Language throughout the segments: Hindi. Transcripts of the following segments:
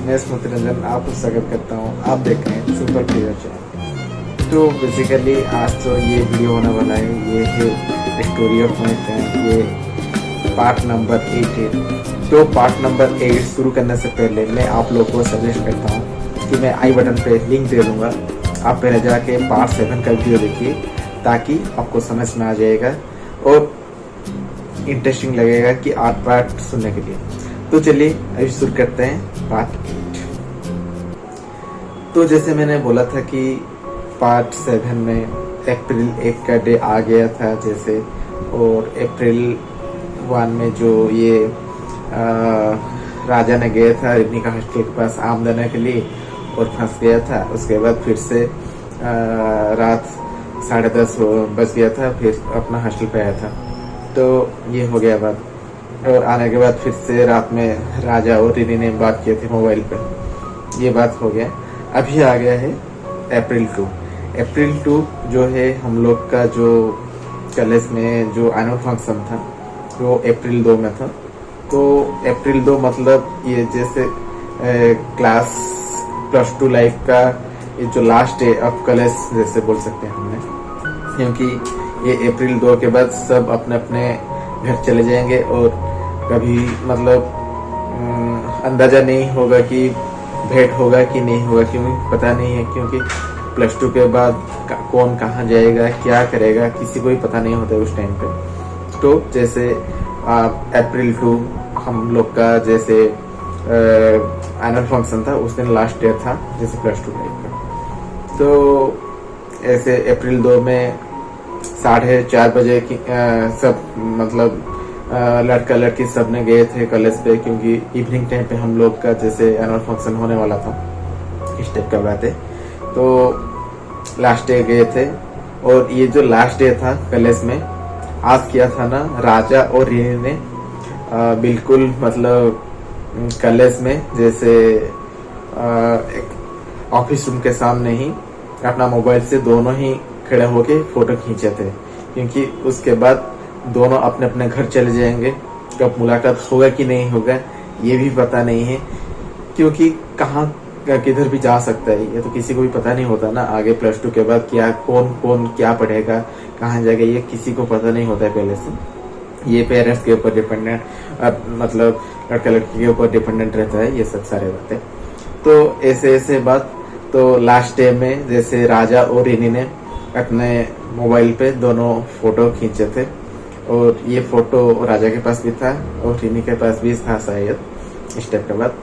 मैं स्मृति रंजन आपको स्वागत करता हूँ। आप देख रहे हैं सुपर क्लियर चैनल। तो बेसिकली आज तो ये वीडियो होने वाला है, ये है स्टोरी ऑफ माई फ्रेंड, ये पार्ट नंबर 8 है। तो पार्ट नंबर 8 शुरू करने से पहले मैं आप लोग को सजेस्ट करता हूँ कि मैं आई बटन पे लिंक दे दूँगा, आप पहले जाके पार्ट 7 का वीडियो देखिए ताकि आपको समझ में आ जाएगा और इंटरेस्टिंग लगेगा कि आर्ट पार्ट सुनने के लिए। तो चलिए अभी शुरू करते हैं पार्ट 8। तो जैसे मैंने बोला था कि पार्ट 7 में अप्रैल 1 का डे आ गया था जैसे, और अप्रैल 1 में जो ये राजा ने गया था रिनी का हॉस्टल के पास आम देने के लिए और फंस गया था। उसके बाद फिर से रात 10:30 बज गया था, फिर अपना हॉस्टल पे आया था। तो ये हो गया बात, और आने के बाद फिर से रात में राजा और रिनी ने बात किए थे मोबाइल पे, ये बात हो गया। अभी आ गया है अप्रैल 2। अप्रैल 2 जो है हम लोग का जो कॉलेज में जो एनुअल फंक्शन था वो अप्रैल 2 में था। तो अप्रैल 2 मतलब ये जैसे क्लास +2 लाइफ का ये जो लास्ट डे ऑफ कॉलेज जैसे बोल सकते हैं हमने, क्योंकि ये अप्रैल 2 के बाद सब अपने अपने घर चले जाएंगे और कभी मतलब अंदाजा नहीं होगा कि भेंट होगा कि नहीं होगा, क्योंकि पता नहीं है, क्योंकि +2 के बाद कौन कहाँ जाएगा क्या करेगा किसी को भी पता नहीं होता उस टाइम पे। तो जैसे अप्रैल 2 हम लोग का जैसे एनुअल फंक्शन था, उस दिन लास्ट डे था जैसे +2 लाइफ का। तो ऐसे अप्रैल 2 में 4:30 बजे की सब मतलब लड़का लड़की सब ने गए थे कॉलेज पे, क्योंकि इवनिंग टाइम पे हम लोग का जैसे एनुअल फंक्शन होने वाला था, इस टाइप का बात है। तो लास्ट डे गए थे, और ये जो लास्ट डे था कॉलेज में आज किया था ना राजा और रिनी ने बिल्कुल मतलब कॉलेज में जैसे एक ऑफिस रूम के सामने ही अपना मोबाइल से दोनों ही खड़े होके फोटो खींचे थे, क्योंकि उसके बाद दोनों अपने अपने घर चले जाएंगे। कब मुलाकात होगा कि नहीं होगा ये भी पता नहीं है, क्योंकि कहाँ किधर भी जा सकता है, ये तो किसी को भी पता नहीं होता ना। आगे +2 के बाद क्या कौन कौन क्या पढ़ेगा कहाँ जाएगा ये किसी को पता नहीं होता है पहले से। ये पेरेंट्स के ऊपर डिपेंडेंट मतलब लड़का लड़की के ऊपर डिपेंडेंट रहता है ये सब सारे बातें। तो ऐसे ऐसे बात। तो लास्ट डे में जैसे राजा और रिनी ने अपने मोबाइल पे दोनों फोटो खींचे थे, और ये फोटो राजा के पास भी था और रिनी के पास भी था शायद, इस टाइप का बात।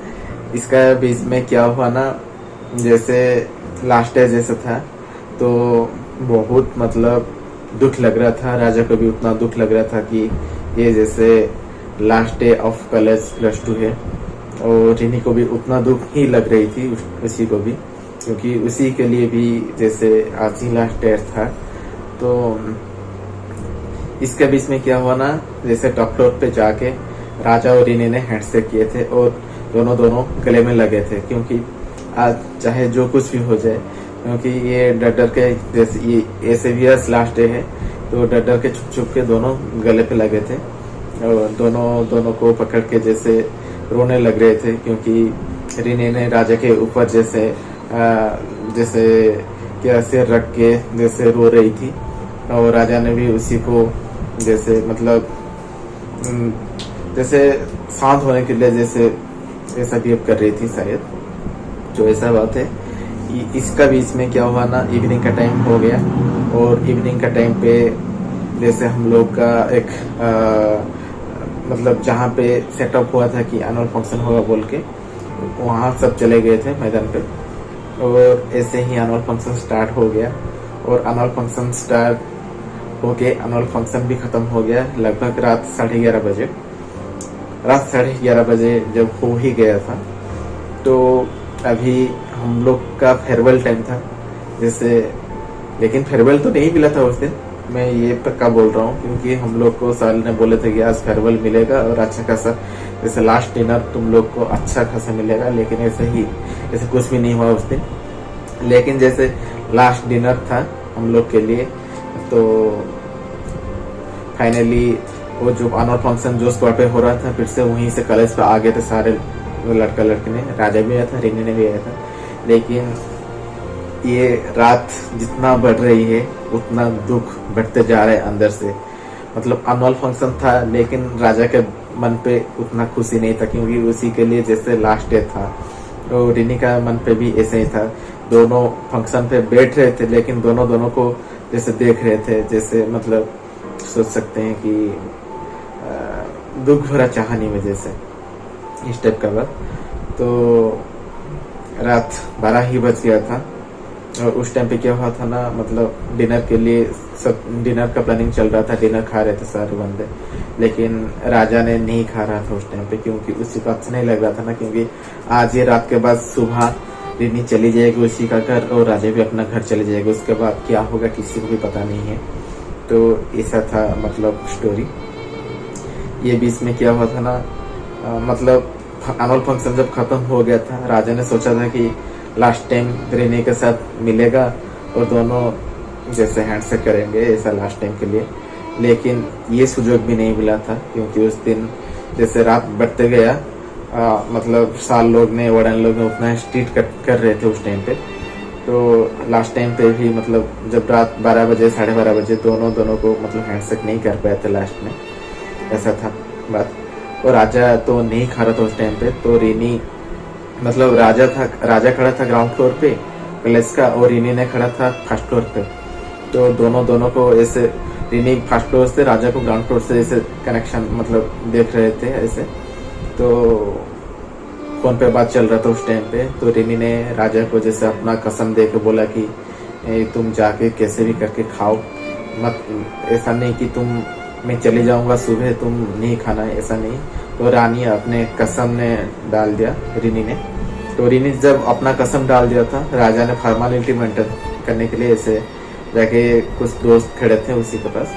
इसका बीच में क्या हुआ ना, जैसे लास्ट डे जैसे था तो बहुत मतलब दुख लग रहा था, राजा को भी उतना दुख लग रहा था कि ये जैसे लास्ट डे ऑफ कॉलेज +2 है, और रिनी को भी उतना दुख ही लग रही थी उसी को भी, क्योंकि उसी के लिए भी जैसे आज ही लास्ट डे था। तो इसके बीच में क्या हुआ ना, जैसे टॉप फ्लोर पे जाके राजा और रिनी ने हैंडशेक किए थे और दोनों गले में लगे थे, क्योंकि आज चाहे जो कुछ भी हो जाए, क्योंकि ये डर के जैसे ये ऐसे भी लास्ट डे है, तो डर के छुप के दोनों गले पे लगे थे और दोनों को पकड़ के जैसे रोने लग रहे थे, क्योंकि रिनी ने राजा के ऊपर जैसे क्या सिर रख के जैसे रो रही थी, और राजा ने भी उसी को जैसे मतलब जैसे शांत होने के लिए जैसे ऐसा बिहेव कर रही थी शायद, जो ऐसा बात है। इसका बीच में क्या हुआ ना, इवनिंग का टाइम हो गया, और इवनिंग का टाइम पे जैसे हम लोग का एक मतलब जहाँ पे सेटअप हुआ था कि एनुअल फंक्शन होगा बोल के, वहाँ सब चले गए थे मैदान पे, और ऐसे ही एनुअल फंक्शन स्टार्ट हो गया। और एनुअल फंक्शन स्टार्ट होके एनुअल फंक्शन भी खत्म हो गया लगभग रात 11:30 बजे। रात 11:30 बजे जब हो ही गया था, तो अभी हम लोग का फेयरवेल टाइम था जैसे, लेकिन फेयरवेल तो नहीं मिला था उस दिन, मैं ये पक्का बोल रहा हूँ, क्योंकि हम लोग को साल ने बोले थे कि आज फेयरवेल मिलेगा और अच्छा खासा जैसे लास्ट डिनर तुम लोग को अच्छा खासा मिलेगा, लेकिन ऐसे कुछ भी नहीं हुआ उस दिन। लेकिन जैसे लास्ट डिनर था हम लोग के लिए, तो फाइनली वो जो एनुअल फंक्शन जो स्पॉट पे हो रहा था फिर से वहीं से कॉलेज पे आ गए थे सारे वो लड़का लड़की ने, राजा भी आया था, रीनी ने भी आया था। लेकिन ये रात जितना बढ़ रही है उतना दुख बढ़ते जा रहा है अंदर से। मतलब एनुअल फंक्शन था लेकिन राजा के मन पे उतना खुशी नहीं था, क्योंकि उसी के लिए जैसे लास्ट डे था। तो रीनी का मन पे भी ऐसे ही था। दोनों फंक्शन पे बैठ रहे थे लेकिन दोनों को जैसे देख रहे थे, जैसे मतलब सोच सकते हैं कि दुख भरा चाहनी में जैसे इस टाइप का बात। तो रात 12 ही बज गया था और उस टाइम पे क्या हुआ था ना, मतलब डिनर के लिए सब डिनर का प्लानिंग चल रहा था, डिनर खा रहे थे सारे बंदे। लेकिन राजा ने नहीं खा रहा था उस टाइम पे, क्योंकि उसी को अच्छा नहीं लग रहा था ना, क्योंकि आज ये रात के बाद सुबह रीनी चली जाएगी उसी का घर और राजा भी अपना घर चले जाएगा। उसके बाद क्या होगा किसी को भी पता नहीं है। तो ऐसा था मतलब स्टोरी। ये बीच में क्या हुआ था ना, मतलब एनुअल फंक्शन जब खत्म हो गया था, राजा ने सोचा था कि लास्ट टाइम रीनी के साथ मिलेगा और दोनों जैसे हैंडशेक करेंगे ऐसा लास्ट टाइम के लिए। लेकिन ये सुजोग भी नहीं मिला था, क्योंकि उस दिन जैसे रात बढ़ते गया मतलब साल लोग ने, वड़न लोग ने उतना स्ट्रीट कर रहे थे उस टाइम पे। तो लास्ट टाइम पे भी मतलब जब रात 12 बजे 12:30 बजे दोनों को मतलब हैंडशेक नहीं कर पाए थे लास्ट में, ऐसा था बात। और राजा तो नहीं खा रहा था उस टाइम पे। तो रीनी मतलब राजा खड़ा था ग्राउंड फ्लोर पे पैलेस का और रीनी ने खड़ा था फर्स्ट फ्लोर पे। तो दोनों को ऐसे, रीनी फर्स्ट फ्लोर से, राजा को ग्राउंड फ्लोर से ऐसे कनेक्शन मतलब देख रहे थे ऐसे। तो फोन पे बात चल रहा था उस टाइम पे। तो रीनी ने राजा को जैसे अपना कसम दे के बोला कि तुम जाके कैसे भी करके खाओ मत, ऐसा नहीं कि मैं चले जाऊंगा सुबह तुम नहीं खाना, ऐसा नहीं। तो रानी अपने कसम ने डाल दिया रीनी ने। तो रीनी जब अपना कसम डाल दिया था, राजा ने फॉर्मेलिटी मेंटेन करने के लिए ऐसे जाके, कुछ दोस्त खड़े थे उसी के पास,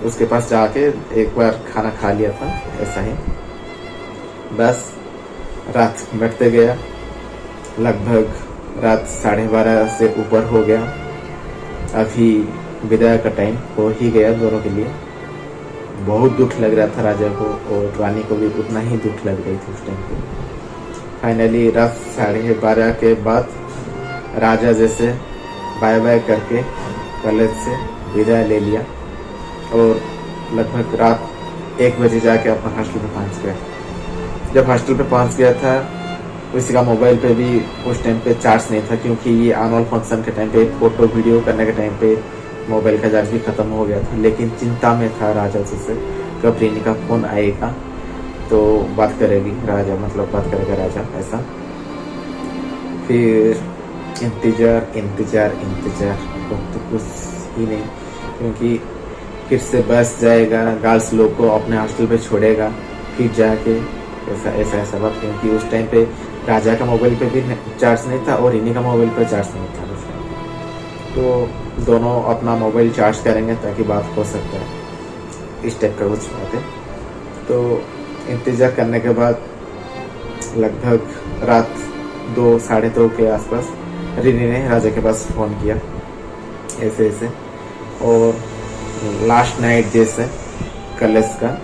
उसके पास जाके एक बार खाना खा लिया था ऐसा ही। बस रात बढ़ते गया, लगभग रात 12:30 से ऊपर हो गया। अभी विदाई का टाइम हो ही गया दोनों के लिए। बहुत दुख लग रहा था राजा को और रानी को भी उतना ही दुख लग रही थी उस टाइम पे। फाइनली रात 12:30 के बाद राजा जैसे बाय बाय करके कॉलेज से विदाई ले लिया और लगभग रात 1 बजे जाके अपना हॉस्टल पे पहुंच गया। जब हॉस्टल पे पहुंच गया था, उसी का मोबाइल पे भी उस टाइम पे चार्ज नहीं था, क्योंकि ये एनुअल फंक्शन के टाइम पे फोटो वीडियो करने के टाइम पे मोबाइल का चार्ज भी खत्म हो गया था। लेकिन चिंता में था राजा जैसे कब रीनी का फोन आएगा तो बात करेगी राजा, मतलब बात करेगा राजा ऐसा। फिर इंतजार तो कुछ ही नहीं, क्योंकि फिर से बस जाएगा, गर्ल्स लोग को अपने हॉस्टल पे छोड़ेगा, फिर जाके ऐसा बात। क्योंकि उस टाइम पे राजा का मोबाइल पे भी चार्ज नहीं था और रीनी का मोबाइल पे चार्ज नहीं था उस टाइम। तो दोनों अपना मोबाइल चार्ज करेंगे ताकि बात हो सकता है, इस टाइप का कुछ बात है। तो इंतजार करने के बाद लगभग रात 2 साढ़े 2 के आसपास रीनी ने राजा के पास फोन किया ऐसे। और लास्ट नाइट जैसे कॉलेज का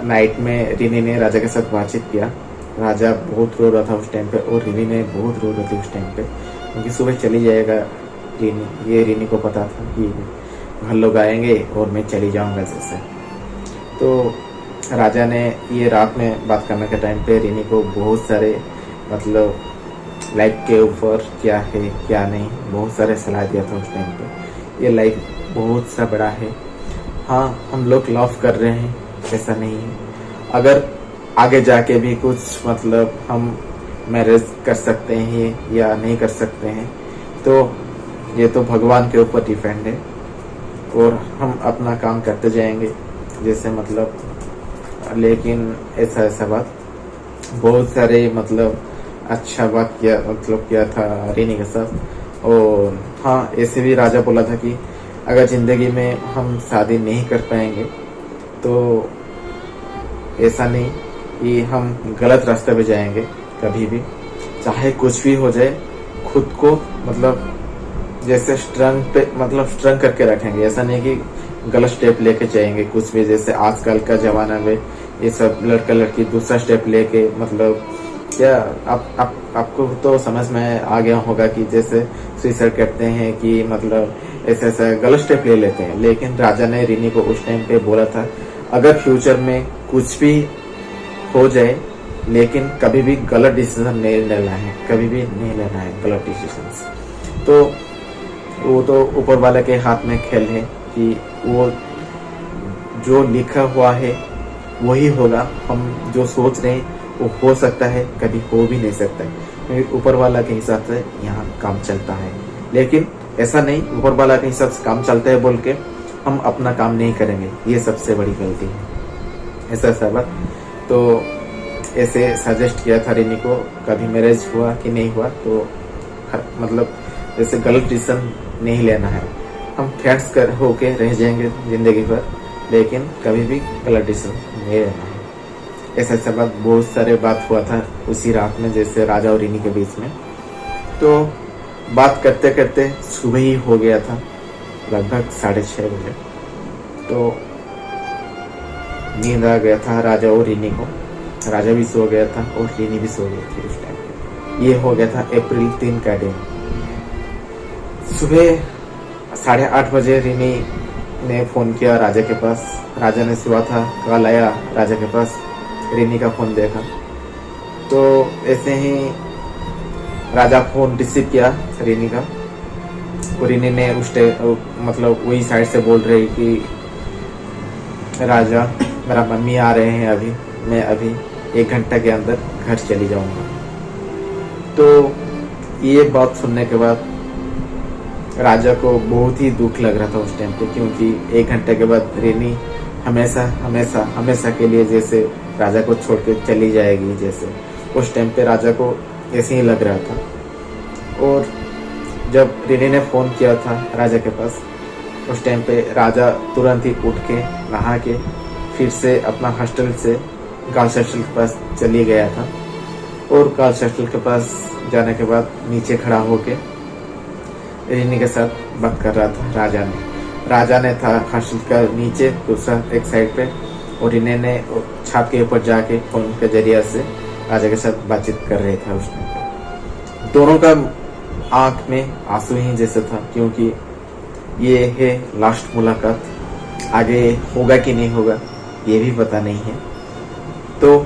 नाइट में रीनी ने राजा के साथ बातचीत किया। राजा बहुत रो रहा था उस टाइम पे और रीनी ने बहुत रो रही थी उस टाइम पे, क्योंकि सुबह चली जाएगा रीनी। ये रीनी को पता था कि घर लोग आएंगे और मैं चली जाऊंगा जैसे। तो राजा ने ये रात में बात करने के टाइम पे रीनी को बहुत सारे मतलब लाइफ के ऊपर क्या है क्या नहीं बहुत सारे सलाह दिया था उस टाइम पे। ये लाइफ बहुत सा बड़ा है, हाँ हम लोग लव कर रहे हैं ऐसा नहीं है। अगर आगे जाके भी कुछ मतलब हम मैरिज कर सकते हैं या नहीं कर सकते हैं तो ये तो भगवान के ऊपर डिपेंड है और हम अपना काम करते जाएंगे जैसे मतलब। लेकिन ऐसा बात बहुत सारे मतलब अच्छा बात किया था रीनी के साथ। और हाँ ऐसे भी राजा बोला था कि अगर जिंदगी में हम शादी नहीं कर पाएंगे तो ऐसा नहीं कि हम गलत रास्ते पे जाएंगे कभी भी, चाहे कुछ भी हो जाए खुद को मतलब जैसे स्ट्रंग करके रखेंगे। ऐसा नहीं कि गलत स्टेप लेके जाएंगे कुछ भी, जैसे आजकल का जमाना में ये सब लड़का लड़की दूसरा स्टेप लेके, मतलब क्या आपको तो समझ में आ गया होगा कि जैसे सुसाइड करते हैं कि मतलब ऐसा ऐसा गलत स्टेप ले लेते हैं। लेकिन राजा ने रिनी को उस टाइम पे बोला था, अगर फ्यूचर में कुछ भी हो जाए लेकिन कभी भी गलत डिसीजन नहीं लेना है, कभी भी नहीं लेना है गलत डिसीजन। तो वो तो ऊपर वाले के हाथ में खेल है कि वो जो लिखा हुआ है वही होगा। हम जो सोच रहे हैं वो हो सकता है, कभी हो भी नहीं सकता है, क्योंकि ऊपर वाला के हिसाब से यहाँ काम चलता है। लेकिन ऐसा नहीं, ऊपर वाला के हिसाब से काम चलता है बोल के हम अपना काम नहीं करेंगे, ये सबसे बड़ी गलती है। ऐसा सब तो ऐसे सजेस्ट किया था रिनी को, कभी मैरिज हुआ कि नहीं हुआ तो मतलब जैसे गलत डिसीजन नहीं लेना है। हम फ्रेंड्स कर होके रह जाएंगे जिंदगी भर, लेकिन कभी भी गलत डिसीजन नहीं लेना है। ऐसा ऐसा बात बहुत सारे बात हुआ था उसी रात में, जैसे राजा और रिनी के बीच में। तो बात करते करते सुबह ही हो गया था, लगभग 6:30 बजे। तो नींद आ गया था राजा और रिनी को। राजा भी सो गया था और रिनी भी सो गई थी उस टाइम पे। ये हो गया था अप्रैल 3 का दिन। सुबह 8:30 बजे रिनी ने फोन किया राजा के पास। राजा ने सुबह था, कॉल आया राजा के पास, रिनी का फोन देखा तो ऐसे ही राजा फोन रिसीव किया रिनी का। और रिनी ने उस मतलब वही साइड से बोल रही कि राजा मेरा मम्मी आ रहे हैं अभी, मैं अभी 1 घंटा के अंदर घर चली जाऊंगा। तो ये बात सुनने के बाद राजा को बहुत ही दुख लग रहा था उस टाइम पे, क्योंकि 1 घंटे के बाद रिनी हमेशा हमेशा हमेशा के लिए जैसे राजा को छोड़ के चली जाएगी, जैसे उस टाइम पे राजा को ऐसे ही लग रहा था। और जब रिनी ने फोन किया था राजा के पास, उस टाइम पे राजा तुरंत ही उठ के नहा के फिर से अपना हॉस्टल से गर्ल्स हॉस्टल के पास चली गया था। और गर्ल्स हॉस्टल के पास जाने के बाद नीचे खड़ा होके रिनी के साथ बात कर रहा था राजा ने था हॉस्टल का नीचे दूसरा एक साइड पे, और रिनी ने छत के ऊपर जाके फोन के जरिए से राजा के साथ बातचीत कर रहे थे। उस टाइम दोनों का आंख में आंसू ही जैसे था, क्योंकि ये है लास्ट मुलाकात, आगे होगा कि नहीं होगा ये भी पता नहीं है। तो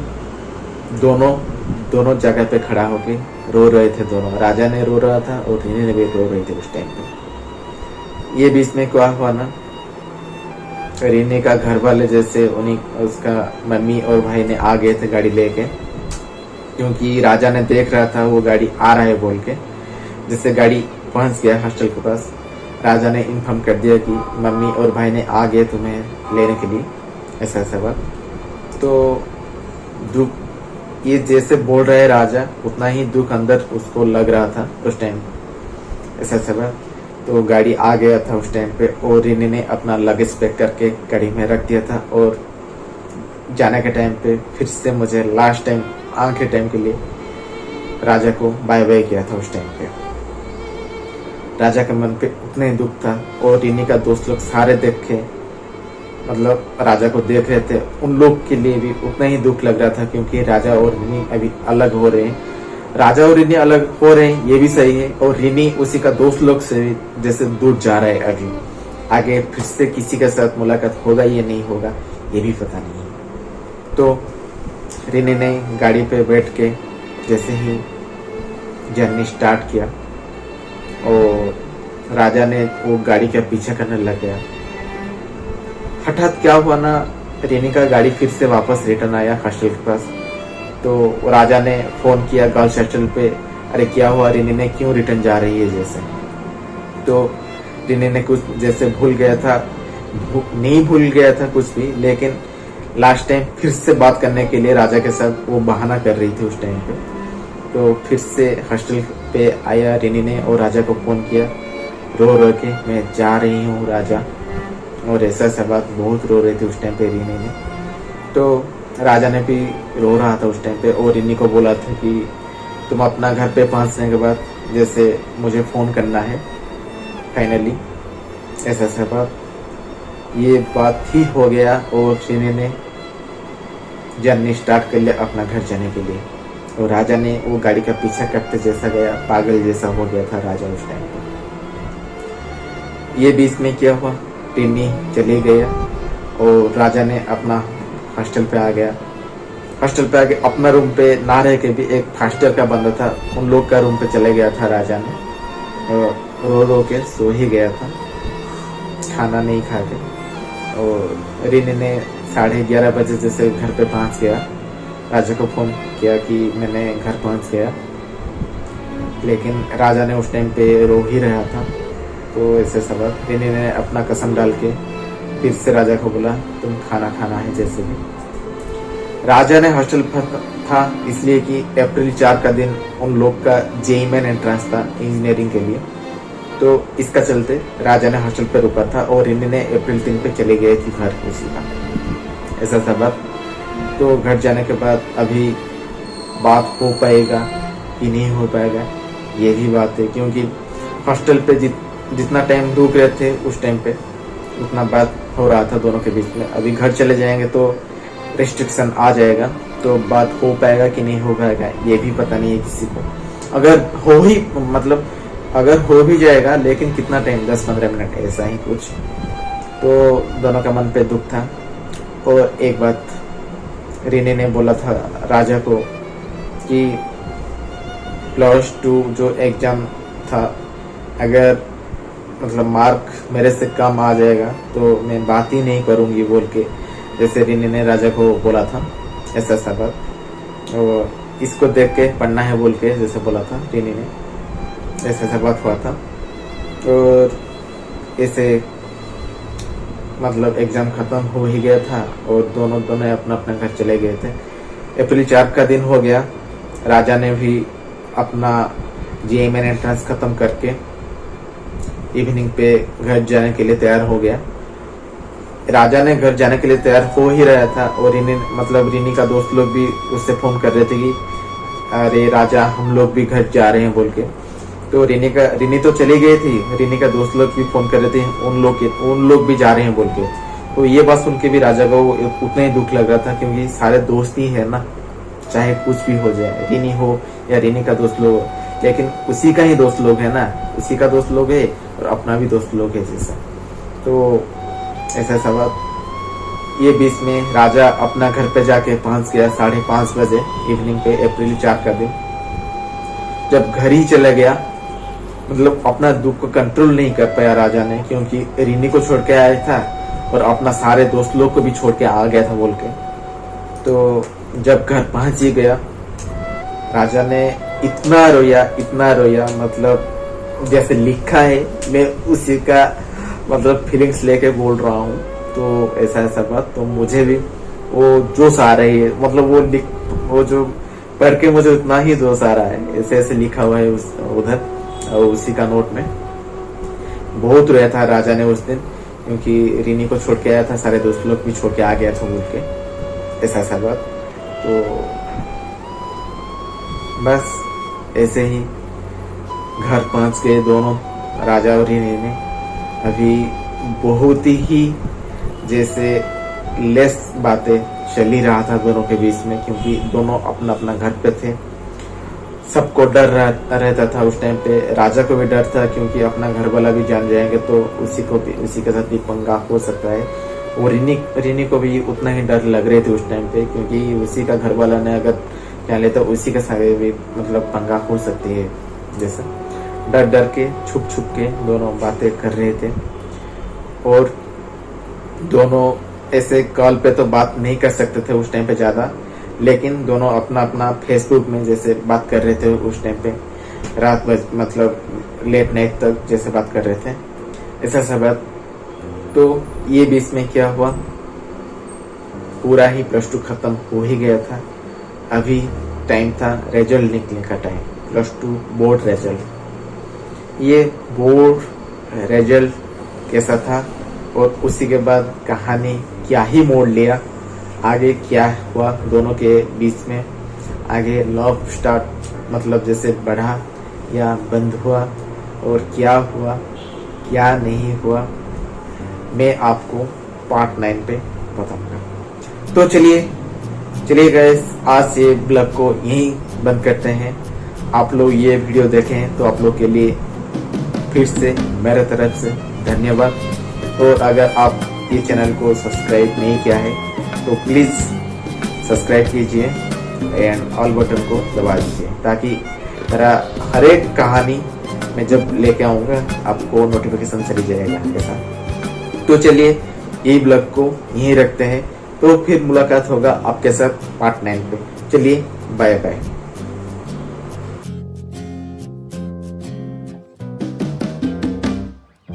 दोनों जगह पे खड़ा होके रो रहे थे दोनों। राजा ने रो रहा था और रिनी ने भी रो रही थी उस टाइम पे। ये बीच में क्या हुआ ना, रिनी का घर वाले जैसे उसका मम्मी और भाई ने आ गए थे गाड़ी लेके, क्योंकि राजा ने देख रहा था वो गाड़ी आ रहा है बोल के। जिससे गाड़ी पहुंच गया हॉस्टल के पास, राजा ने इन्फॉर्म कर दिया कि मम्मी और भाई ने आ गए तुम्हें लेने के लिए, ऐसा ऐसा बात। तो दुख ये जैसे बोल रहे राजा, उतना ही दुख अंदर उसको लग रहा था उस टाइम, ऐसा ऐसा बात। तो गाड़ी आ गया था उस टाइम पे, और रिनी ने अपना लगेज पैक करके गाड़ी में रख दिया था। और जाने के टाइम पे फिर से मुझे लास्ट टाइम आखिरी टाइम के लिए राजा को बाय बाय किया था उस टाइम पे। राजा के मन पे उतना ही दुख था, और रिनी का दोस्त लोग सारे देख के मतलब राजा को देख रहे थे, उन लोग के लिए भी उतना ही दुख लग रहा था, क्योंकि राजा और रिनी अभी अलग हो रहे हैं। राजा और रिनी अलग हो रहे हैं ये भी सही है, और रिनी उसी का दोस्त लोग से जैसे दूर जा रहा है। अभी आगे फिर से किसी के साथ मुलाकात होगा या नहीं होगा ये भी पता नहीं है। तो रिनी ने गाड़ी पे बैठ के जैसे ही जर्नी स्टार्ट किया, और राजा ने वो गाड़ी का पीछा करने लग गया। हठात क्या हुआ ना, रिनी का गाड़ी फिर से वापस रिटर्न आया हॉस्टल के पास। तो राजा ने फोन किया गर्ल्स हॉस्टल पे, अरे क्या हुआ, रिनी ने क्यों रिटर्न जा रही है जैसे। तो रिनी ने कुछ जैसे भूल गया था, नहीं भूल गया था कुछ भी, लेकिन लास्ट टाइम फिर से बात करने के लिए राजा के साथ वो बहाना कर रही थी उस टाइम पे। तो फिर से हॉस्टल पे आया रिनी ने, और राजा को फोन किया रो रो के, मैं जा रही हूँ राजा, और ऐसा ऐसा बात बहुत रो रही थी उस टाइम पे रिनी ने। तो राजा ने भी रो रहा था उस टाइम पे, और रिनी को बोला था कि तुम अपना घर पे पहुंचने के बाद जैसे मुझे फोन करना है फाइनली, ऐसा ऐसा बात। ये बात ही हो गया, और रिनी ने जर्नी स्टार्ट कर लिया अपना घर जाने के लिए। और राजा ने वो गाड़ी का पीछा करते जैसा गया, पागल जैसा हो गया था राजा उस टाइम पे। ये बीच में क्या हुआ, टिन्नी चली गया और राजा ने अपना हॉस्टल पे आ गया। हॉस्टल पे आके अपना रूम पे ना रह के भी एक फास्टर का बंदा था, उन लोग का रूम पे चले गया था राजा ने, और रो रो के सो ही गया था, खाना नहीं खा के। और रिनी ने 11:30 बजे जैसे घर पे पहुंच गया, राजा को फोन किया कि मैंने घर पहुंच गया, लेकिन राजा ने उस टाइम पे रो ही रहा था। तो ऐसे सबक रिनी ने अपना कसम डाल के फिर से राजा को बोला तुम खाना खाना है जैसे भी। राजा ने हॉस्टल पर था इसलिए कि अप्रैल 4 का दिन उन लोग का जेईई मेन एंट्रेंस था इंजीनियरिंग के लिए, तो इसका चलते राजा ने हॉस्टल पर रुका था और रिनी ने अप्रैल 3 पे चले गए थी घर उसी का। ऐसा सबक। तो घर जाने के बाद अभी बात हो पाएगा कि नहीं हो पाएगा ये भी बात है, क्योंकि हॉस्टल पे जितना टाइम रुक रहे थे उस टाइम पे उतना बात हो रहा था दोनों के बीच में। अभी घर चले जाएंगे तो रिस्ट्रिक्शन आ जाएगा, तो बात हो पाएगा कि नहीं हो पाएगा ये भी पता नहीं है किसी को। अगर हो भी जाएगा, लेकिन कितना टाइम, 10-15 मिनट ऐसा ही कुछ। तो दोनों का मन पे दुख था। और एक बात रिनी ने बोला था राजा को कि +2 जो एग्जाम था, अगर मार्क मेरे से कम आ जाएगा तो मैं बात ही नहीं करूंगी बोल के, जैसे रिनी ने राजा को बोला था। ऐसा सबक और इसको देख के पढ़ना है बोल के जैसे बोला था रिनी ने, ऐसा सबक हुआ था। और ऐसे एग्जाम खत्म हो ही गया था और दोनों अपना अपना घर चले गए थे। अप्रैल 4 का दिन हो गया, राजा ने भी अपना जेईई मेन एंट्रेंस खत्म करके इवनिंग पे घर जाने के लिए तैयार हो गया। राजा ने घर जाने के लिए तैयार हो ही रहा था और रिनी का दोस्त लोग भी उससे फोन कर रहे थे कि अरे राजा हम लोग भी घर जा रहे हैं बोल के। तो रिनी तो चली गई थी, रिनी का दोस्त लोग भी फोन कर रहे थे उन लोग भी जा रहे हैं बोल के। तो ये बात सुन के भी राजा को उतना ही दुख लग रहा था, क्योंकि सारे दोस्त ही है ना, चाहे कुछ भी हो जाए, रिनी हो या रिनी का दोस्त लोग, लेकिन उसी का ही दोस्त लोग है ना, उसी का दोस्त लोग है और अपना भी दोस्त लोग है जैसा। तो ऐसा सबक। ये बीच में राजा अपना घर पे जाके पहुंच गया 5:30 बजे इवनिंग पे, अप्रैल 4 का दिन। जब घर ही चला गया, अपना दुख को कंट्रोल नहीं कर पाया राजा ने, क्योंकि रिनी को छोड़ के आया था और अपना सारे दोस्त लोग को भी छोड़ के आ गया था बोल के। तो जब घर पहुंच ही गया, राजा ने इतना रोया जैसे लिखा है, मैं उसी का फीलिंग्स लेके बोल रहा हूँ। तो ऐसा बात, तो मुझे भी वो जोश आ रही है, वो जो पढ़ के मुझे उतना ही जोश आ रहा है। ऐसे लिखा हुआ है उधर उसी का नोट में। बहुत रोया था राजा ने उस दिन, क्योंकि रिनी को छोड़ के आया था, सारे दोस्त लोग भी छोड़ के आ गया था बोल के। ऐसा बात। तो बस ऐसे ही घर पहुंच गए दोनों, राजा और रिनी ने। अभी बहुत ही जैसे लेस बातें चल ही रहा था दोनों के बीच में, क्योंकि दोनों अपना अपना घर पे थे। सबको डर रहता था उस टाइम पे। राजा को भी डर था, क्योंकि अपना घर वाला भी जान जाएंगे तो उसी के साथ भी पंगा हो सकता है। और रिनी को भी उतना ही डर लग रहे थे उस टाइम पे, क्योंकि उसी का घर वाला ने अगर जान ले तो उसी के साथ भी पंगा हो सकती है। जैसा डर के छुप के दोनों बातें कर रहे थे। और दोनों ऐसे कॉल पे तो बात नहीं कर सकते थे उस टाइम पे ज्यादा, लेकिन दोनों अपना फेसबुक में जैसे बात कर रहे थे उस टाइम पे, रात लेट नाइट तक जैसे बात कर रहे थे। ऐसा सब बात। तो ये बीच में क्या हुआ, पूरा ही +2 खत्म हो ही गया था। अभी टाइम था रिजल्ट निकलने का टाइम, +2 बोर्ड रिजल्ट। ये बोर्ड रिजल्ट कैसा था और उसी के बाद कहानी क्या ही मोड़ लिया, आगे क्या हुआ दोनों के बीच में, आगे लव स्टार्ट जैसे बढ़ा या बंद हुआ, और क्या हुआ क्या नहीं हुआ, मैं आपको पार्ट 9 पे बताऊंगा। तो चलिए चलिए गाइस, आज ये ब्लॉग को यहीं बंद करते हैं। आप लोग ये वीडियो देखे हैं तो आप लोग के लिए फिर से मेरे तरफ से धन्यवाद। और अगर आप ये चैनल को सब्सक्राइब नहीं किया है तो प्लीज़ सब्सक्राइब कीजिए एंड ऑल बटन को दबा दीजिए, ताकि मेरा हर एक कहानी मैं जब लेके आऊँगा आपको नोटिफिकेशन चली जाएगा ऐसा। तो चलिए ये ब्लॉग को यहीं रखते हैं, तो फिर मुलाकात होगा आपके साथ पार्ट 9 पे। चलिए बाय बाय।